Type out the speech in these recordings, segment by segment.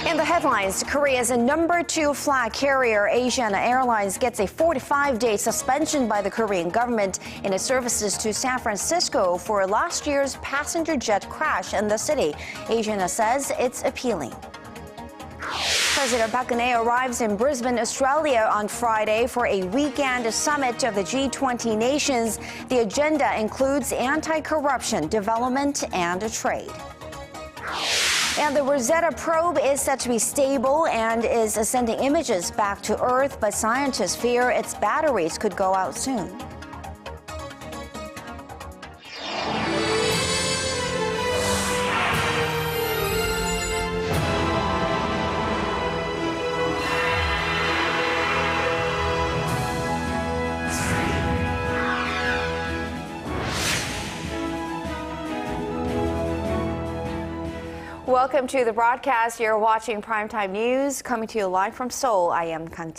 In the headlines, Korea's #2 flag carrier Asiana Airlines gets a 45-day suspension by the Korean government in its services to San Francisco for last year's passenger jet crash in the city. Asiana says it's appealing. President Park Geun-hye arrives in Brisbane, Australia on Friday for a weekend summit of the G20 nations. The agenda includes anti-corruption, development, and trade. And the Rosetta probe is set to be stable and is sending images back to Earth, but scientists fear its batteries could go out soon. Welcome to the broadcast. You're watching Primetime News, coming to you live from Seoul. I am Kang.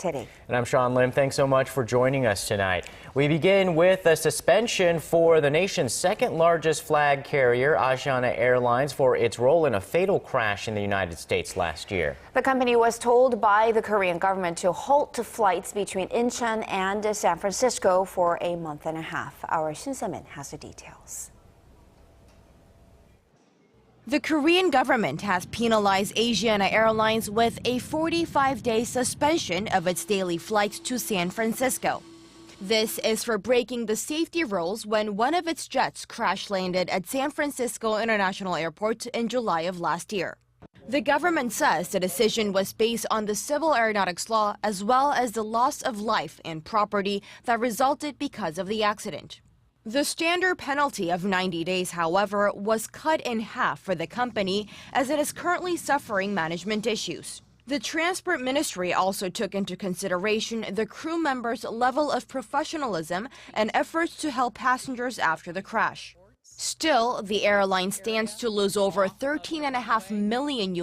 And I'm Sean Lim. Thanks so much for joining us tonight. We begin with a suspension for the nation's second largest flag carrier, Asiana Airlines, for its role in a fatal crash in the United States last year. The company was told by the Korean government to halt flights between Incheon and San Francisco for a month and a half. Our Shin Se-min has the details. The Korean government has penalized Asiana Airlines with a 45-day suspension of its daily flights to San Francisco. This is for breaking the safety rules when one of its jets crash-landed at San Francisco International Airport in July of last year. The government says the decision was based on the civil aeronautics law as well as the loss of life and property that resulted because of the accident. The standard penalty of 90 days, however, was cut in half for the company as it is currently suffering management issues. The Transport Ministry also took into consideration the crew members' level of professionalism and efforts to help passengers after the crash. Still, the airline stands to lose over $13.5 million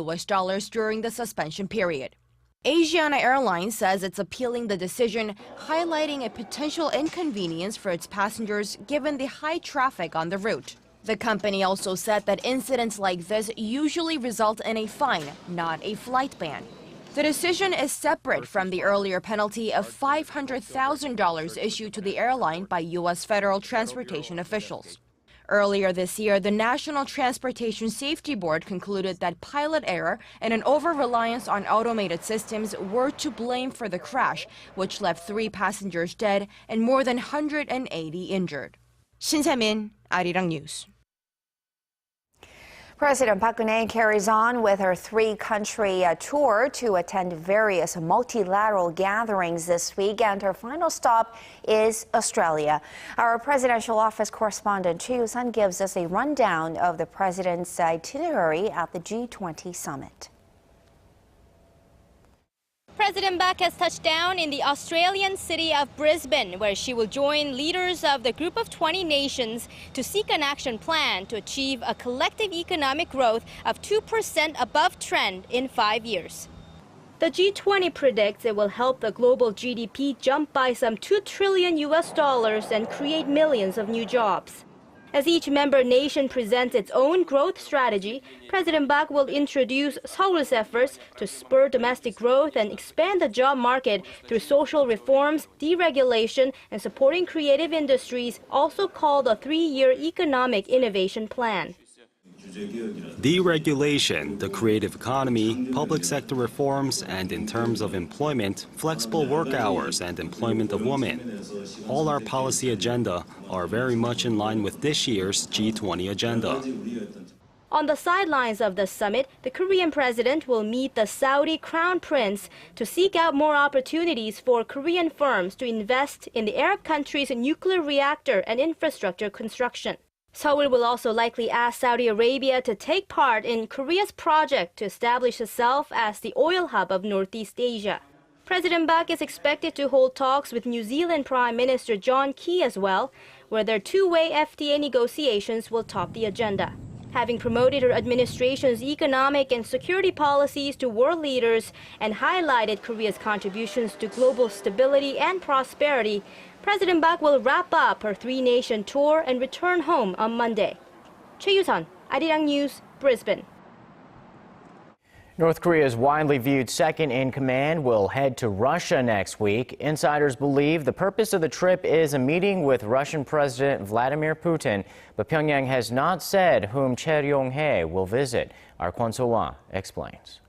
during the suspension period. Asiana Airlines says it's appealing the decision, highlighting a potential inconvenience for its passengers given the high traffic on the route. The company also said that incidents like this usually result in a fine, not a flight ban. The decision is separate from the earlier penalty of $500,000 issued to the airline by U.S. federal transportation officials. Earlier this year, the National Transportation Safety Board concluded that pilot error and an over-reliance on automated systems were to blame for the crash, which left 3 passengers dead and more than 180 injured. Shin Se-min, Arirang News. President Park Geun-hye carries on with her 3-country tour to attend various multilateral gatherings this week, and her final stop is Australia. Our presidential office correspondent Choi Yoo-sun gives us a rundown of the president's itinerary at the G20 summit. President Park has touched down in the Australian city of Brisbane, where she will join leaders of the Group of 20 nations to seek an action plan to achieve a collective economic growth of 2% above trend in 5 years. The G20 predicts it will help the global GDP jump by some $2 trillion and create millions of new jobs. As each member nation presents its own growth strategy, President Park will introduce Seoul's efforts to spur domestic growth and expand the job market through social reforms, deregulation, and supporting creative industries, also called a 3-year economic innovation plan. Deregulation, the creative economy, public sector reforms, and in terms of employment, flexible work hours and employment of women. All our policy agenda are very much in line with this year's G20 agenda. On the sidelines of the summit, the Korean president will meet the Saudi crown prince to seek out more opportunities for Korean firms to invest in the Arab country's nuclear reactor and infrastructure construction. Seoul will also likely ask Saudi Arabia to take part in Korea's project to establish itself as the oil hub of Northeast Asia. President Park is expected to hold talks with New Zealand Prime Minister John Key as well, where their 2-way FTA negotiations will top the agenda. Having promoted her administration's economic and security policies to world leaders and highlighted Korea's contributions to global stability and prosperity, President Park will wrap up her 3-nation tour and return home on Monday. Choi Yoo-sun, Arirang News, Brisbane. North Korea's widely viewed second-in-command will head to Russia next week. Insiders believe the purpose of the trip is a meeting with Russian President Vladimir Putin, but Pyongyang has not said whom Chery will visit. Our Kwon So-hwa explains.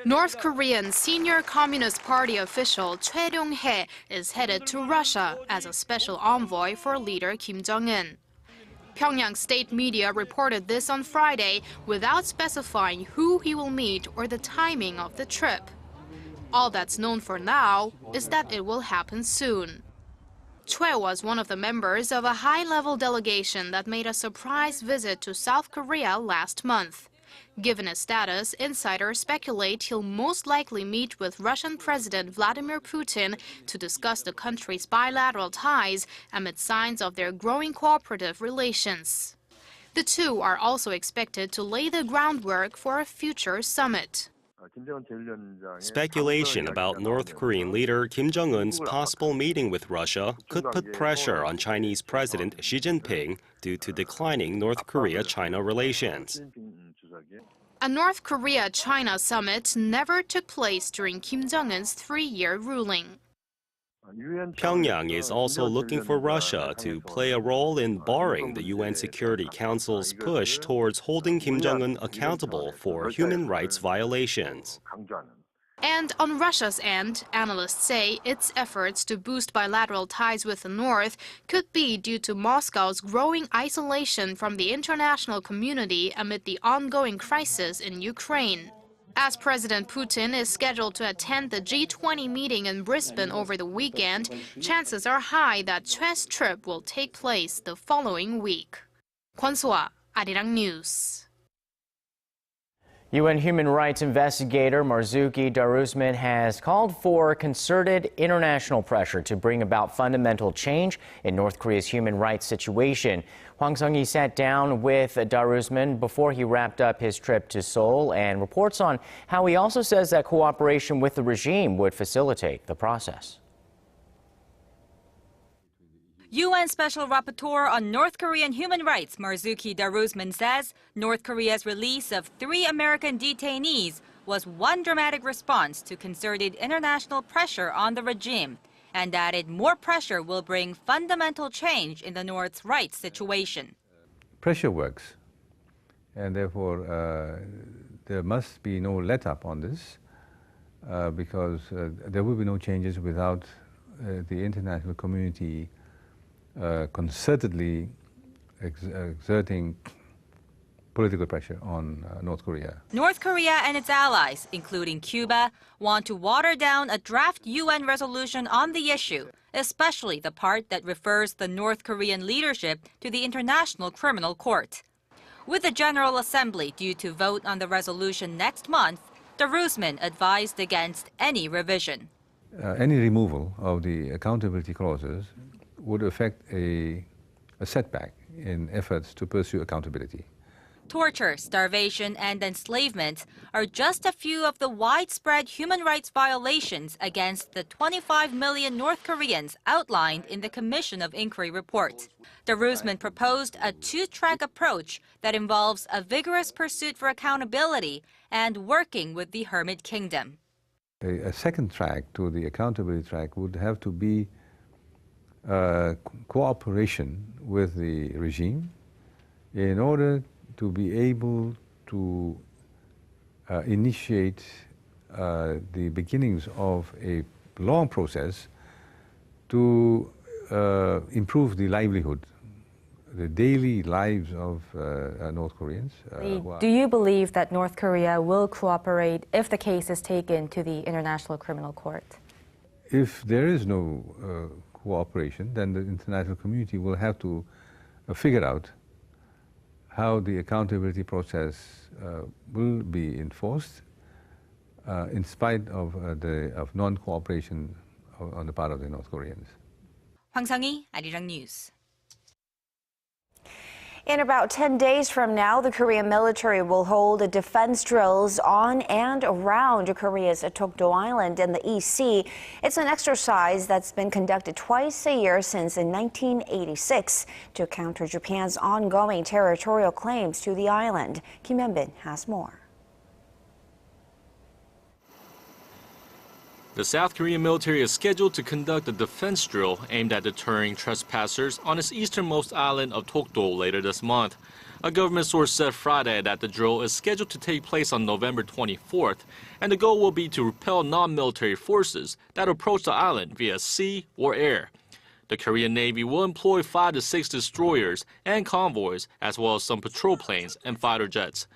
North Korean senior Communist Party official Choi Ryong-hae is headed to Russia as a special envoy for leader Kim Jong-un. Pyongyang state media reported this on Friday without specifying who he will meet or the timing of the trip. All that's known for now is that it will happen soon. Choi was one of the members of a high-level delegation that made a surprise visit to South Korea last month. Given his status, insiders speculate he'll most likely meet with Russian President Vladimir Putin to discuss the country's bilateral ties amid signs of their growing cooperative relations. The two are also expected to lay the groundwork for a future summit. Speculation about North Korean leader Kim Jong-un's possible meeting with Russia could put pressure on Chinese President Xi Jinping due to declining North Korea-China relations. A North Korea-China summit never took place during Kim Jong-un's three-year ruling. Pyongyang is also looking for Russia to play a role in barring the UN Security Council's push towards holding Kim Jong-un accountable for human rights violations. And on Russia's end, analysts say its efforts to boost bilateral ties with the North could be due to Moscow's growing isolation from the international community amid the ongoing crisis in Ukraine. As President Putin is scheduled to attend the G20 meeting in Brisbane over the weekend, chances are high that Choi's trip will take place the following week. Kwon So-hwa, Arirang News. UN human rights investigator Marzuki Darusman has called for concerted international pressure to bring about fundamental change in North Korea's human rights situation. Hwang Sung-hee sat down with Darusman before he wrapped up his trip to Seoul and reports on how he also says that cooperation with the regime would facilitate the process. UN Special Rapporteur on North Korean human rights Marzuki Darusman says North Korea's release of 3 American detainees was one dramatic response to concerted international pressure on the regime, and added more pressure will bring fundamental change in the North's rights situation. Pressure works, and therefore there must be no let-up on this, because there will be no changes without the international community concertedly exerting political pressure on North Korea. North Korea and its allies, including Cuba, want to water down a draft UN resolution on the issue, especially the part that refers the North Korean leadership to the International Criminal Court. With the General Assembly due to vote on the resolution next month, Darusman advised against any revision. Any removal of the accountability clauses would affect a setback in efforts to pursue accountability. Torture, starvation, and enslavement are just a few of the widespread human rights violations against the 25 million North Koreans outlined in the Commission of Inquiry report. Darusman proposed a 2-track approach that involves a vigorous pursuit for accountability and working with the Hermit Kingdom. A second track to the accountability track would have to be cooperation with the regime in order to be able to initiate the beginnings of a long process to improve the livelihood, the daily lives of North Koreans. Do you believe that North Korea will cooperate if the case is taken to the International Criminal Court? If there is no cooperation, then the international community will have to figure out how the accountability process will be enforced in spite of non-cooperation on the part of the North Koreans. Hwang Sung-hee, Arirang News. In about 10 days from now, the Korean military will hold defense drills on and around Korea's Atokdo Island in the East Sea. It's an exercise that's been conducted twice a year since 1986 to counter Japan's ongoing territorial claims to the island. Kim Hyun-bin has more. The South Korean military is scheduled to conduct a defense drill aimed at deterring trespassers on its easternmost island of Atokdo later this month. A government source said Friday that the drill is scheduled to take place on November 24th, and the goal will be to repel non-military forces that approach the island via sea or air. The Korean Navy will employ 5 to 6 destroyers and convoys, as well as some patrol planes and fighter jets.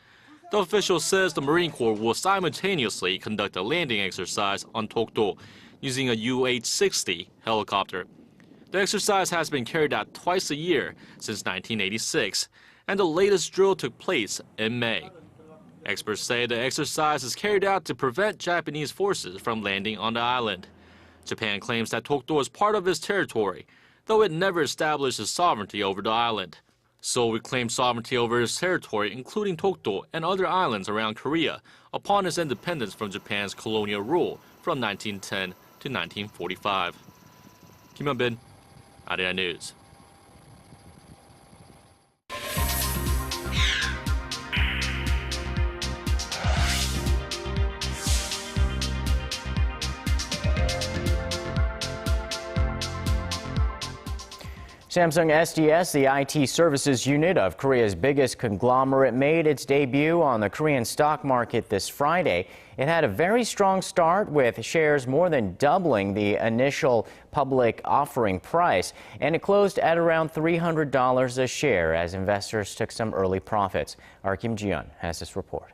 The official says the Marine Corps will simultaneously conduct a landing exercise on Atokdo using a UH-60 helicopter. The exercise has been carried out twice a year since 1986, and the latest drill took place in May. Experts say the exercise is carried out to prevent Japanese forces from landing on the island. Japan claims that Atokdo is part of its territory, though it never established its sovereignty over the island. Seoul reclaimed sovereignty over its territory, including Atokdo and other islands around Korea, upon its independence from Japan's colonial rule from 1910 to 1945. Kim Hyun-bin, Arirang News. Samsung SDS, the IT services unit of Korea's biggest conglomerate, made its debut on the Korean stock market this Friday. It had a very strong start, with shares more than doubling the initial public offering price, and it closed at around $300 a share as investors took some early profits. Our Kim Ji-yeon has this report.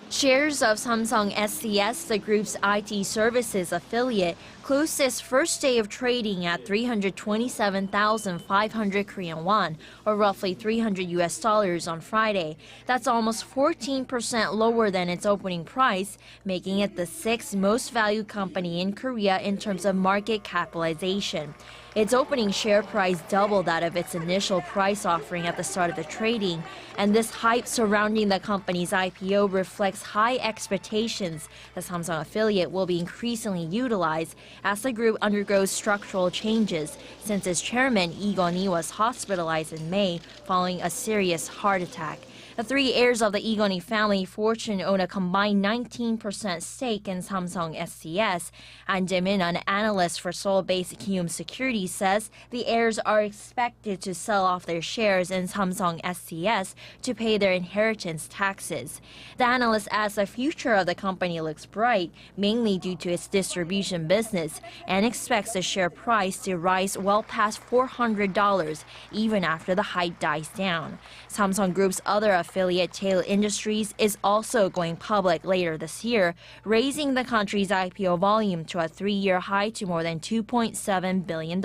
Shares of Samsung SDS, the group's IT services affiliate, closed its first day of trading at 327,500 Korean won, or roughly $300 on Friday. That's almost 14% lower than its opening price, making it the 6th most valued company in Korea in terms of market capitalization. Its opening share price doubled that of its initial price offering at the start of the trading, and this hype surrounding the company's IPO reflects high expectations the Samsung affiliate will be increasingly utilized as the group undergoes structural changes since its chairman Lee Geun-hye was hospitalized in May following a serious heart attack. The 3 heirs of the Lee Geun-hye family fortune own a combined 19% stake in Samsung SDS, and Jae-min, an analyst for Seoul-based Kiwoom Securities, says the heirs are expected to sell off their shares in Samsung SDS to pay their inheritance taxes. The analyst adds the future of the company looks bright, mainly due to its distribution business, and expects the share price to rise well past $400 even after the hype dies down. Samsung Group's other affiliate Chery Industries is also going public later this year, raising the country's IPO volume to a 3-year high to more than $2.7 billion.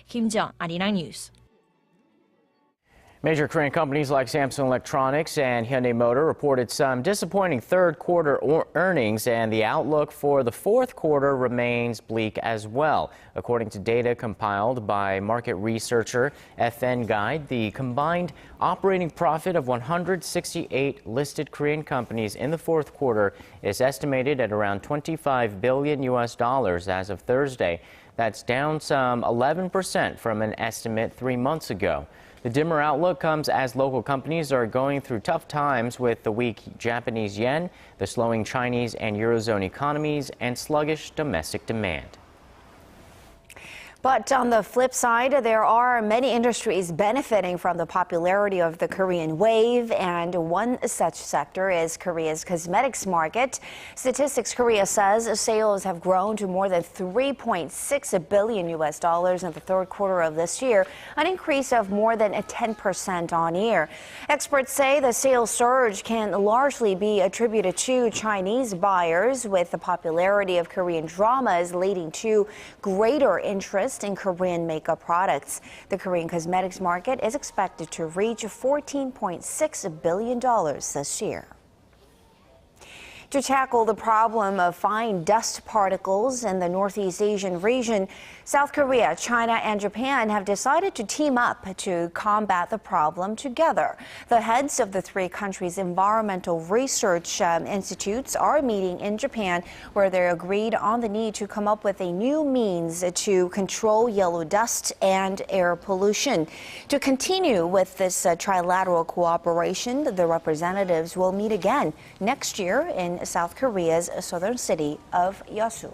Kim Ji-yeon, Arirang News. Major Korean companies like Samsung Electronics and Hyundai Motor reported some disappointing third-quarter earnings, and the outlook for the fourth quarter remains bleak as well. According to data compiled by market researcher FN Guide, the combined operating profit of 168 listed Korean companies in the fourth quarter is estimated at around $25 billion as of Thursday. That's down some 11% from an estimate 3 months ago. The dimmer outlook comes as local companies are going through tough times with the weak Japanese yen, the slowing Chinese and Eurozone economies, and sluggish domestic demand. But on the flip side, there are many industries benefiting from the popularity of the Korean wave, and one such sector is Korea's cosmetics market. Statistics Korea says sales have grown to more than $3.6 billion in the third quarter of this year, an increase of more than 10% on year. Experts say the sales surge can largely be attributed to Chinese buyers, with the popularity of Korean dramas leading to greater interest in Korean makeup products. The Korean cosmetics market is expected to reach $14.6 billion this year. To tackle the problem of fine dust particles in the Northeast Asian region, South Korea, China, and Japan have decided to team up to combat the problem together. The heads of the three countries' environmental research institutes are meeting in Japan, where they agreed on the need to come up with a new means to control yellow dust and air pollution. To continue with this trilateral cooperation, the representatives will meet again next year in South Korea's southern city of Yeosu.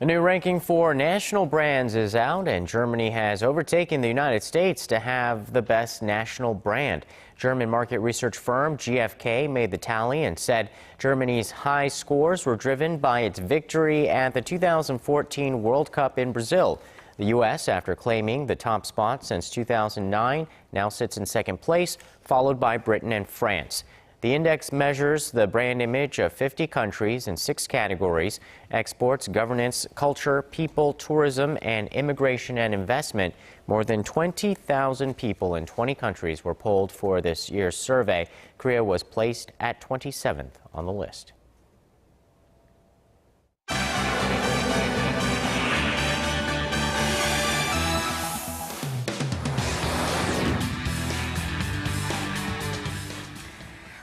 A new ranking for national brands is out, and Germany has overtaken the United States to have the best national brand. German market research firm GfK made the tally and said Germany's high scores were driven by its victory at the 2014 World Cup in Brazil. The U.S., after claiming the top spot since 2009, now sits in second place, followed by Britain and France. The index measures the brand image of 50 countries in 6 categories: exports, governance, culture, people, tourism, and immigration and investment. More than 20,000 people in 20 countries were polled for this year's survey. Korea was placed at 27th on the list.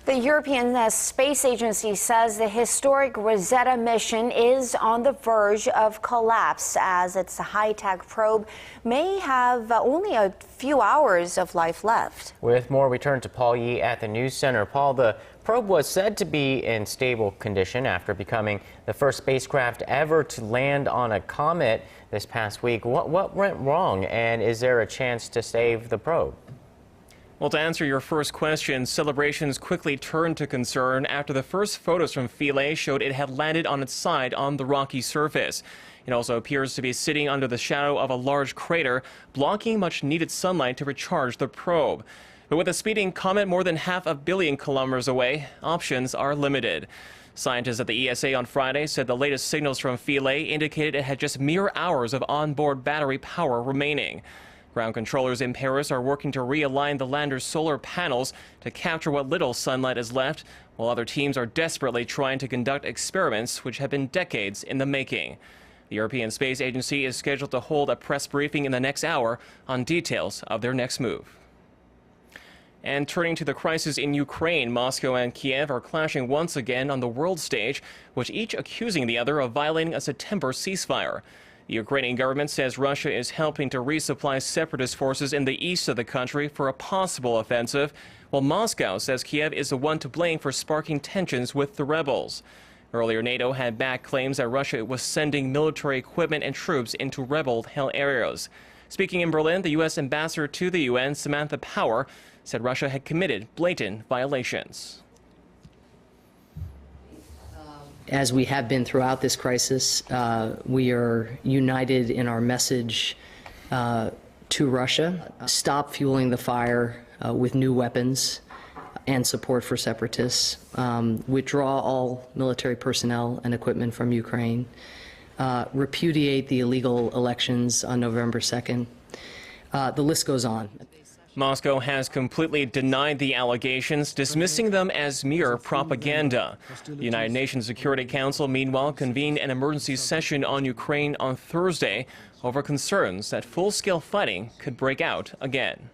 The European Space Agency says the historic Rosetta mission is on the verge of collapse, as its high-tech probe may have only a few hours of life left. With more, we turn to Paul Yee at the News Center. Paul, the probe was said to be in stable condition after becoming the first spacecraft ever to land on a comet this past week. What went wrong, and is there a chance to save the probe? Well, to answer your first question, celebrations quickly turned to concern after the first photos from Philae showed it had landed on its side on the rocky surface. It also appears to be sitting under the shadow of a large crater, blocking much needed sunlight to recharge the probe. But with a speeding comet more than 500 million kilometers away, options are limited. Scientists at the ESA on Friday said the latest signals from Philae indicated it had just mere hours of onboard battery power remaining. Ground controllers in Paris are working to realign the lander's solar panels to capture what little sunlight is left, while other teams are desperately trying to conduct experiments which have been decades in the making. The European Space Agency is scheduled to hold a press briefing in the next hour on details of their next move. And turning to the crisis in Ukraine, Moscow and Kiev are clashing once again on the world stage, with each accusing the other of violating a September ceasefire. The Ukrainian government says Russia is helping to resupply separatist forces in the east of the country for a possible offensive, while Moscow says Kiev is the one to blame for sparking tensions with the rebels. Earlier, NATO had backed claims that Russia was sending military equipment and troops into rebel-held areas. Speaking in Berlin, the U.S. ambassador to the UN, Samantha Power, said Russia had committed blatant violations. As we have been throughout this crisis, we are united in our message to Russia. Stop fueling the fire with new weapons and support for separatists. Withdraw all military personnel and equipment from Ukraine. Repudiate the illegal elections on November 2nd. The list goes on. Moscow has completely denied the allegations, dismissing them as mere propaganda. The United Nations Security Council, meanwhile, convened an emergency session on Ukraine on Thursday over concerns that full-scale fighting could break out again.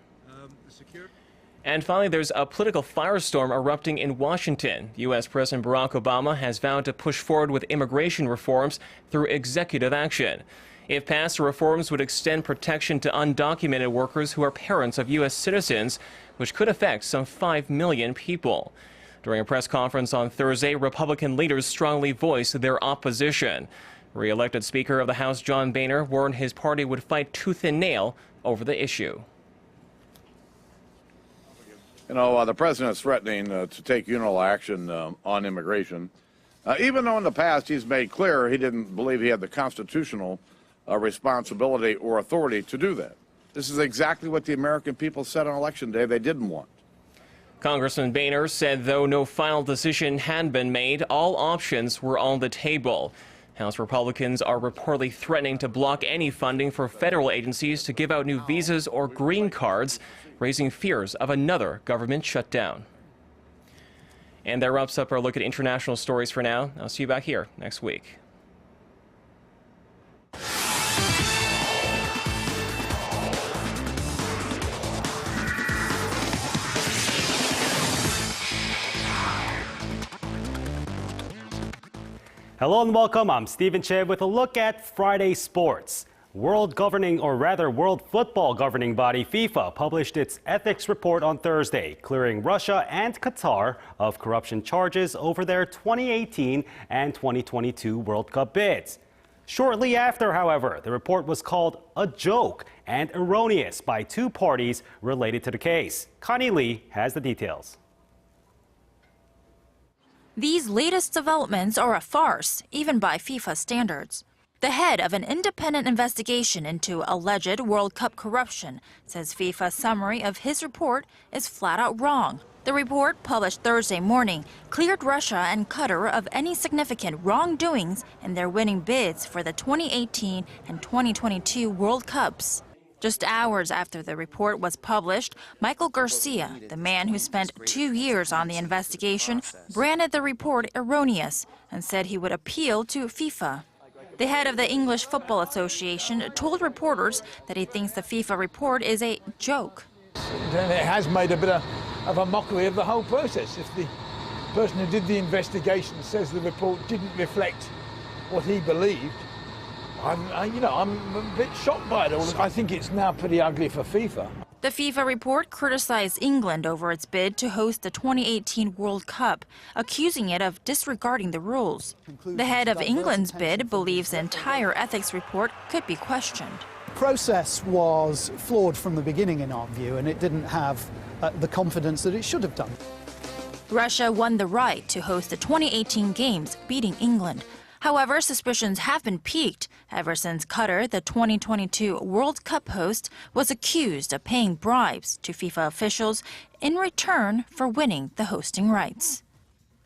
And finally, there's a political firestorm erupting in Washington. U.S. President Barack Obama has vowed to push forward with immigration reforms through executive action. If passed, the reforms would extend protection to undocumented workers who are parents of U.S. citizens, which could affect some 5 million people. During a press conference on Thursday, Republican leaders strongly voiced their opposition. Re-elected Speaker of the House John Boehner warned his party would fight tooth and nail over the issue. You know, the president is threatening to take unilateral action on immigration, even though in the past he's made clear he didn't believe he had the constitutional responsibility or authority to do that. This is exactly what the American people said on Election Day they didn't want. Congressman Boehner said though no final decision had been made, all options were on the table. House Republicans are reportedly threatening to block any funding for federal agencies to give out new visas or green cards, raising fears of another government shutdown. And that wraps up our look at international stories for now. I'll see you back here next week. Hello and welcome. I'm Stephen Che with a look at Friday sports. World Football Governing Body FIFA published its ethics report on Thursday, clearing Russia and Qatar of corruption charges over their 2018 and 2022 World Cup bids. Shortly after, however, the report was called a joke and erroneous by two parties related to the case. Connie Lee has the details. These latest developments are a farce, even by FIFA standards. The head of an independent investigation into alleged World Cup corruption says FIFA's summary of his report is flat out wrong. The report, published Thursday morning, cleared Russia and Qatar of any significant wrongdoings in their winning bids for the 2018 and 2022 World Cups. Just hours after the report was published, Michael Garcia, the man who spent 2 years on the investigation, branded the report erroneous and said he would appeal to FIFA. The head of the English Football Association told reporters that he thinks the FIFA report is a joke. And it has made a bit of a mockery of the whole process. If the person who did the investigation says the report didn't reflect what he believed, I'm a bit shocked by it all. I think it's now pretty ugly for FIFA. The FIFA report criticized England over its bid to host the 2018 World Cup, accusing it of disregarding the rules. The head of England's bid believes the entire ethics report could be questioned. The process was flawed from the beginning, in our view, and it didn't have the confidence that it should have done. Russia won the right to host the 2018 Games, beating England. However, suspicions have been piqued ever since Qatar, the 2022 World Cup host, was accused of paying bribes to FIFA officials in return for winning the hosting rights.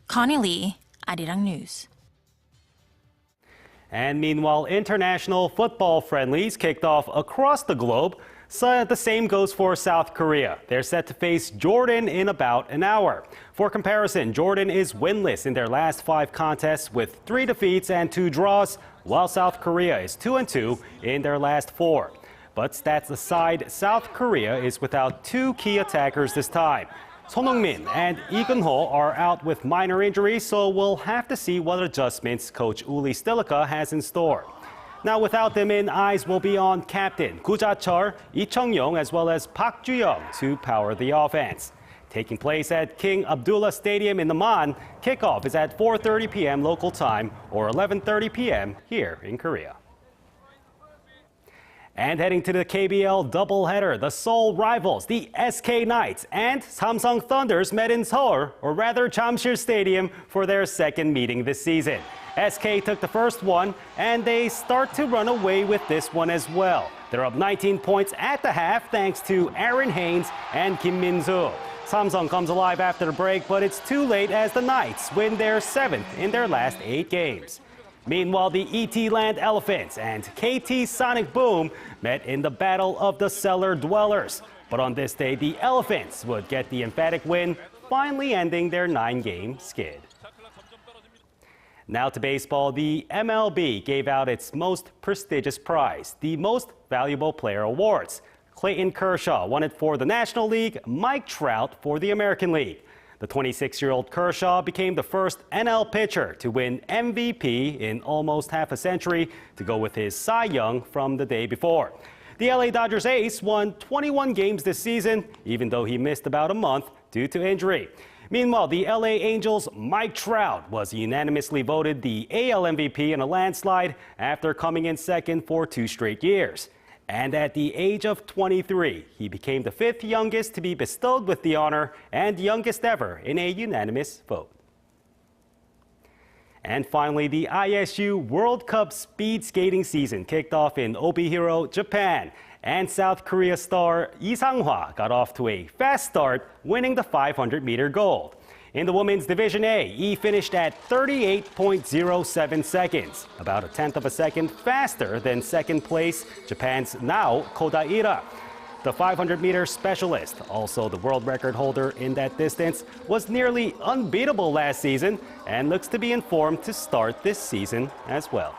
Connie Lee, Arirang News. And meanwhile, international football friendlies kicked off across the globe. So the same goes for South Korea. They're set to face Jordan in about an hour. For comparison, Jordan is winless in their last 5 contests with 3 defeats and 2 draws, while South Korea is 2-2 in their last 4. But stats aside, South Korea is without 2 key attackers this time. Son Heung-min and Lee Geun-ho are out with minor injuries, so we'll have to see what adjustments coach Uli Stilica has in store. Now, without them in, eyes will be on captain Gu Ja-chul, Lee Chung-yong, as well as Park Geun-hye to power the offense. Taking place at King Abdullah Stadium in Amman, kickoff is at 4:30 p.m. local time or 11:30 p.m. here in Korea. And heading to the KBL doubleheader, the Seoul rivals, the SK Knights and Samsung Thunders met in Seoul, or rather Jamsil Stadium, for their second meeting this season. SK took the first one, and they start to run away with this one as well. They're up 19 points at the half thanks to Aaron Haynes and Kim Min-soo. Samsung comes alive after the break, but it's too late as the Knights win their 7th in their last 8 games. Meanwhile, the ET Land Elephants and KT Sonic Boom met in the battle of the cellar dwellers. But on this day, the Elephants would get the emphatic win, finally ending their 9-game skid. Now to baseball, the MLB gave out its most prestigious prize, the Most Valuable Player Awards. Clayton Kershaw won it for the National League, Mike Trout for the American League. The 26-year-old Kershaw became the first NL pitcher to win MVP in almost half a century, to go with his Cy Young from the day before. The LA Dodgers ace won 21 games this season, even though he missed about a month due to injury. Meanwhile, the LA Angels' Mike Trout was unanimously voted the AL MVP in a landslide after coming in second for 2 straight years. And at the age of 23, he became the 5th youngest to be bestowed with the honor and youngest ever in a unanimous vote. And finally, the ISU World Cup speed skating season kicked off in Obihiro, Japan. And South Korea star Lee Sang-hwa got off to a fast start, winning the 500-meter gold. In the women's Division A, Lee finished at 38.07 seconds, about 1/10 of a second faster than second place Japan's Nao Kodaira. The 500-meter specialist, also the world record holder in that distance, was nearly unbeatable last season and looks to be in form to start this season as well.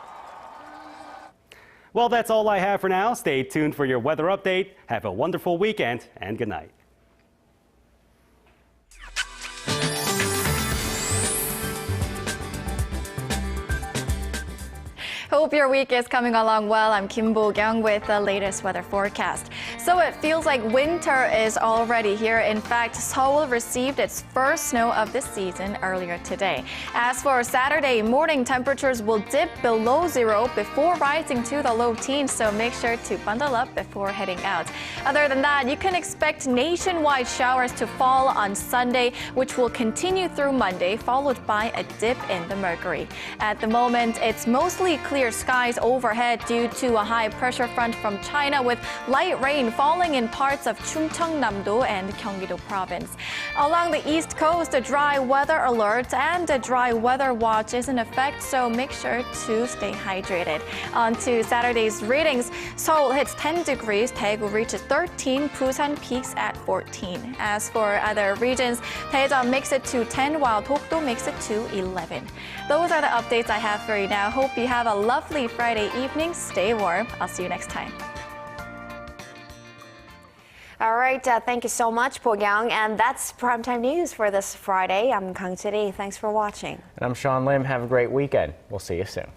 Well, that's all I have for now. Stay tuned for your weather update. Have a wonderful weekend and good night. Hope your week is coming along well. I'm Kim Bo-kyung with the latest weather forecast. So it feels like winter is already here. In fact, Seoul received its first snow of this season earlier today. As for Saturday, morning temperatures will dip below zero before rising to the low teens, so make sure to bundle up before heading out. Other than that, you can expect nationwide showers to fall on Sunday, which will continue through Monday, followed by a dip in the mercury. At the moment, it's mostly clear skies overhead due to a high pressure front from China, with light rain falling in parts of Chungcheongnam-do and Gyeonggi-do province. Along the east coast, a dry weather alert and a dry weather watch is in effect, so make sure to stay hydrated. On to Saturday's readings. Seoul hits 10 degrees, Daegu reaches 13, Busan peaks at 14. As for other regions, Daejeon makes it to 10, while Atokdo makes it to 11. Those are the updates I have for you now. Hope you have a lovely Friday evening. Stay warm. I'll see you next time. All right, thank you so much, Bo-kyung. And that's Primetime News for this Friday. I'm Kang Chery. Thanks for watching. And I'm Sean Lim. Have a great weekend. We'll see you soon.